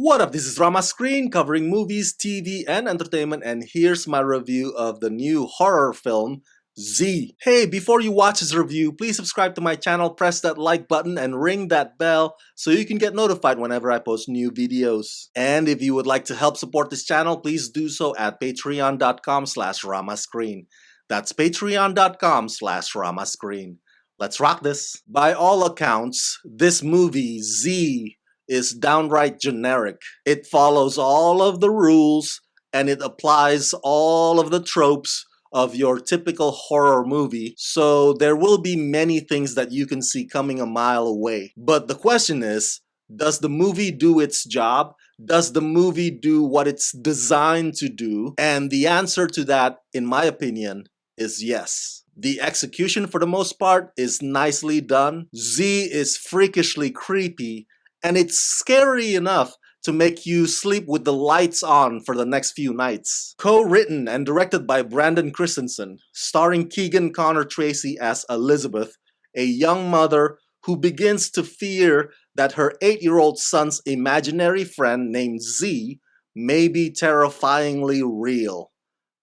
What up, this is Rama Screen covering movies, TV, and entertainment, and here's my review of the new horror film, Z. Hey, before you watch this review, please subscribe to my channel, press that like button, and ring that bell so you can get notified whenever I post new videos. And if you would like to help support this channel, please do so at patreon.com/ramascreen. That's patreon.com/ramascreen. Let's rock this. By all accounts, this movie, Z, is downright generic. It follows all of the rules and it applies all of the tropes of your typical horror movie, so there will be many things that you can see coming a mile away. But the question is, does the movie do its job? Does the movie do what it's designed to do? And the answer to that, in my opinion, is yes. The execution, for the most part, is nicely done. Z is freakishly creepy, and it's scary enough to make you sleep with the lights on for the next few nights. Co-written and directed by Brandon Christensen, starring Keegan Tracy as Elizabeth, a young mother who begins to fear that her 8-year-old son's imaginary friend named Z may be terrifyingly real.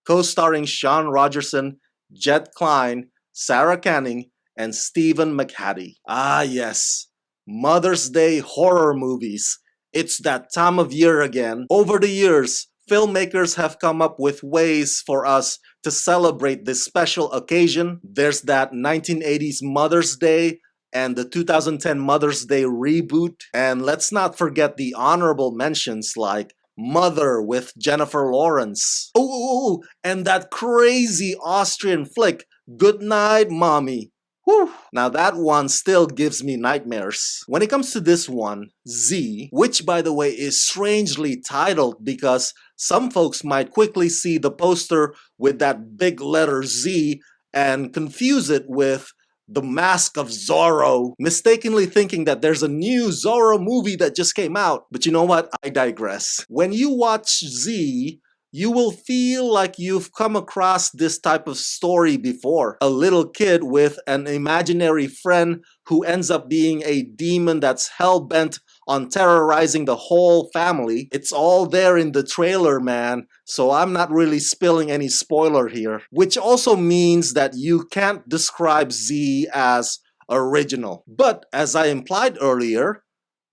Co-starring Sean Rogerson, Jet Klein, Sarah Canning, and Stephen McHattie. Ah yes, Mother's Day horror movies. It's that time of year again. Over the years, filmmakers have come up with ways for us to celebrate this special occasion. There's that 1980s Mother's Day and the 2010 Mother's Day reboot. And let's not forget the honorable mentions like Mother with Jennifer Lawrence. Oh, and that crazy Austrian flick, Good Night Mommy. Whew. Now that one still gives me nightmares. When it comes to this one, Z, which by the way is strangely titled because some folks might quickly see the poster with that big letter Z and confuse it with The Mask of Zorro, mistakenly thinking that there's a new Zorro movie that just came out. But you know what? I digress. When you watch Z, you will feel like you've come across this type of story before. A little kid with an imaginary friend who ends up being a demon that's hell-bent on terrorizing the whole family. It's all there in the trailer, man, so I'm not really spilling any spoiler here. Which also means that you can't describe Z as original. But as I implied earlier,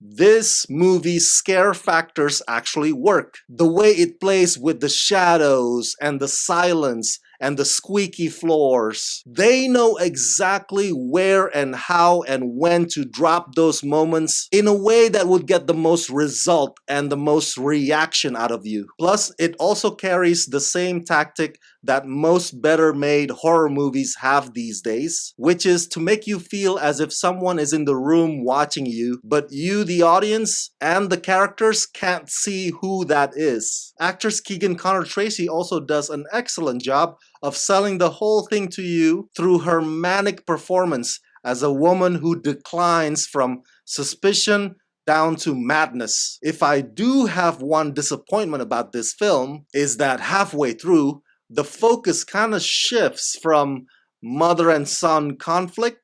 this movie's scare factors actually work. The way it plays with the shadows and the silence and the squeaky floors. They know exactly where and how and when to drop those moments in a way that would get the most result and the most reaction out of you. Plus, it also carries the same tactic that most better made horror movies have these days, which is to make you feel as if someone is in the room watching you, but you, the audience, and the characters can't see who that is. Actress Keegan Tracy also does an excellent job of selling the whole thing to you through her manic performance as a woman who declines from suspicion down to madness. If I do have one disappointment about this film, is that halfway through, the focus kind of shifts from mother and son conflict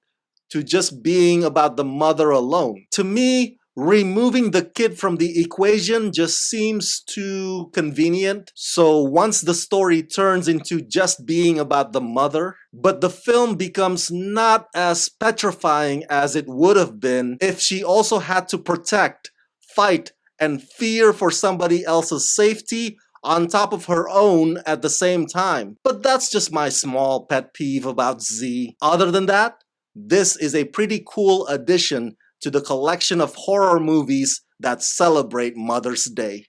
to just being about the mother alone. To me, removing the kid from the equation just seems too convenient. So once the story turns into just being about the mother, but the film becomes not as petrifying as it would have been if she also had to protect, fight, and fear for somebody else's safety on top of her own at the same time. But that's just my small pet peeve about Z. Other than that, this is a pretty cool addition to the collection of horror movies that celebrate Mother's Day.